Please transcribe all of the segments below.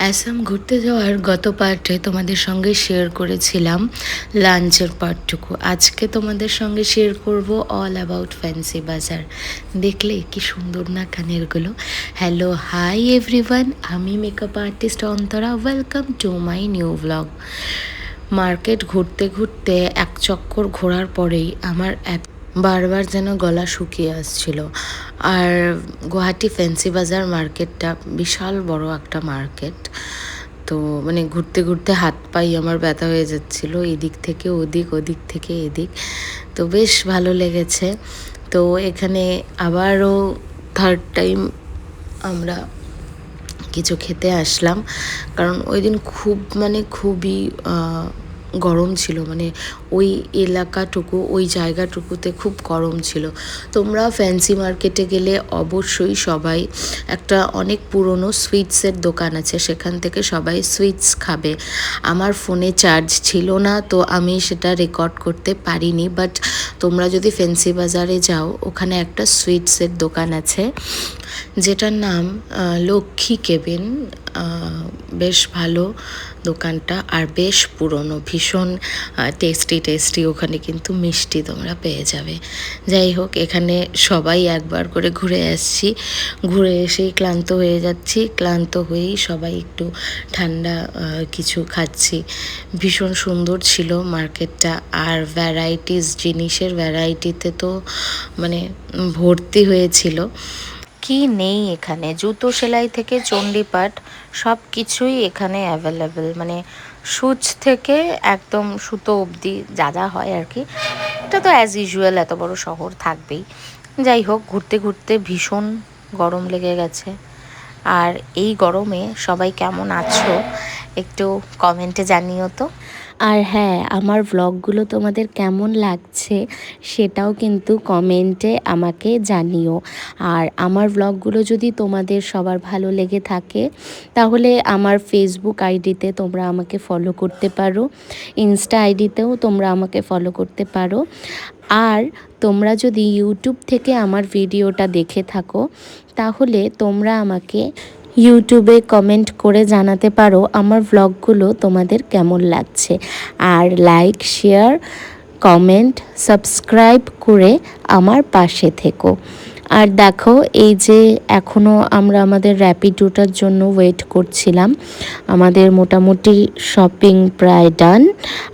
অ্যাসাম ঘুরতে যাওয়ার গত পার্টে তোমাদের সঙ্গে শেয়ার করেছিলাম লাঞ্চের পার্টটুকু। আজকে তোমাদের সঙ্গে শেয়ার করব অল অ্যাবাউট ফ্যান্সি বাজার। দেখলে কি সুন্দর না কানেরগুলো। হ্যালো, হাই এভরিওয়ান, আমি makeup artist Antara. Welcome to my new blog. Market ঘুরতে ঘুরতে এক চক্কর ঘোরার পরেই আমার বারবার যেন গলা শুকিয়ে আসছিল। আর গুয়াহাটি ফ্যান্সি বাজার মার্কেটটা বিশাল বড় একটা মার্কেট। তো মানে ঘুরতে ঘুরতে হাত পাই আমার ব্যথা হয়ে যাচ্ছিল, এদিক থেকে ওদিক, ওদিক থেকে এদিক। তো বেশ ভালো লেগেছে। তো এখানে আবারও থার্ড টাইম আমরা কিছু খেতে আসলাম, কারণ ওই দিন খুবই গরম ছিল। মানে ওই এলাকাটুকু, ওই জায়গাটুকুতে খুব গরম ছিল। তোমরা ফ্যান্সি মার্কেটে গেলে অবশ্যই সবাই, একটা অনেক পুরনো সুইটসের দোকান আছে, সেখান থেকে সবাই সুইটস খাবে। আমার ফোনে চার্জ ছিল না, তো আমি সেটা রেকর্ড করতে পারিনি। বাট তোমরা যদি ফ্যান্সি বাজারে যাও, ওখানে একটা সুইটসের দোকান আছে যেটার নাম লক্ষ্মী কেবিন। বেশ ভালো দোকানটা, আর বেশ পুরনো, ভীষণ টেস্টি। ওখানে কিন্তু মিষ্টি তোমরা পেয়ে যাবে। যাই হোক, এখানে সবাই একবার করে ঘুরে আসছি, ঘুরে এসেই ক্লান্ত হয়ে যাচ্ছি। ক্লান্ত হয়েই সবাই একটু ঠান্ডা কিছু খাচ্ছি। ভীষণ সুন্দর ছিল মার্কেটটা, আর জিনিসের ভ্যারাইটিতে তো মানে ভর্তি হয়েছিল। কি নেই এখানে, জুতো সেলাই থেকে চণ্ডীপাঠ সব কিছুই এখানে অ্যাভেলেবেল। মানে সুচ থেকে একদম সুতো অবধি যা যা হয় আর কি। এটা তো অ্যাজ ইউজুয়াল, এত বড় শহর থাকবেই। যাই হোক, ঘুরতে ঘুরতে ভীষণ গরম লেগে গেছে। আর এই গরমে সবাই কেমন আছো একটু কমেন্টে জানিও তো। আর হ্যাঁ, আমার ভ্লগগুলো তোমাদের কেমন লাগছে সেটাও কিন্তু কমেন্টে আমাকে জানিও। আর আমার ভ্লগগুলো যদি তোমাদের সবার ভালো লেগে থাকে, তাহলে আমার ফেসবুক আইডিতে তোমরা আমাকে ফলো করতে পারো, ইনস্টা আইডিতেও তোমরা আমাকে ফলো করতে পারো। আর তোমরা যদি ইউটিউব থেকে আমার ভিডিওটা দেখে থাকো, তাহলে তোমরা আমাকে ইউটিউবে কমেন্ট করে জানাতে পারো আমার ভ্লগগুলো তোমাদের কেমন লাগছে। আর লাইক, শেয়ার, কমেন্ট, সাবস্ক্রাইব করে আমার পাশে থেকো। আর দেখো, এই যে এখনও আমরা আমাদের র্যাপিডোটার জন্য ওয়েট করছিলাম। আমাদের মোটামুটি শপিং প্রায় ডান।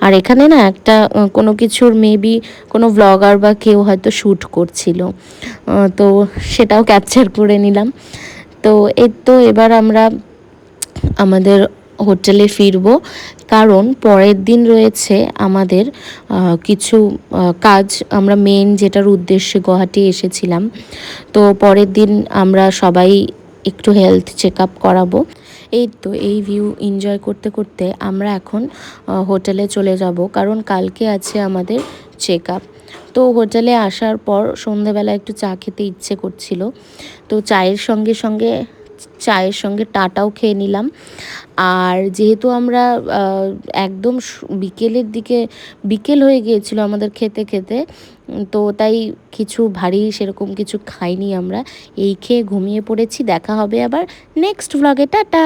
আর এখানে না একটা কোনো কিছুর মেবি কোনো ব্লগার বা কেউ হয়তো শ্যুট করছিল, তো সেটাও ক্যাপচার করে নিলাম। তো এবার আমরা আমাদের হোটেলে ফিরবো, কারণ পরের দিন রয়েছে আমাদের কিছু কাজ। আমরা মেন যেটার উদ্দেশ্যে গুয়াহাটি এসেছিলাম, তো পরের দিন আমরা সবাই একটু হেলথ চেক আপ করাবো। এই ভিউ এনজয় করতে করতে আমরা এখন হোটেলে চলে যাব, কারণ কালকে আছে আমাদের চেক আপ। তো হোটেলে আসার পর সন্ধেবেলা একটু চা খেতে ইচ্ছে করছিল, তো চায়ের সঙ্গে টাটাও খেয়ে নিলাম। আর যেহেতু আমরা একদম বিকেল হয়ে গিয়েছিল আমাদের খেতে খেতে, তো তাই কিছু ভারী সেরকম কিছু খাইনি আমরা। এই খেয়ে ঘুমিয়ে পড়েছি। দেখা হবে আবার নেক্সট ভ্লগে। টাটা।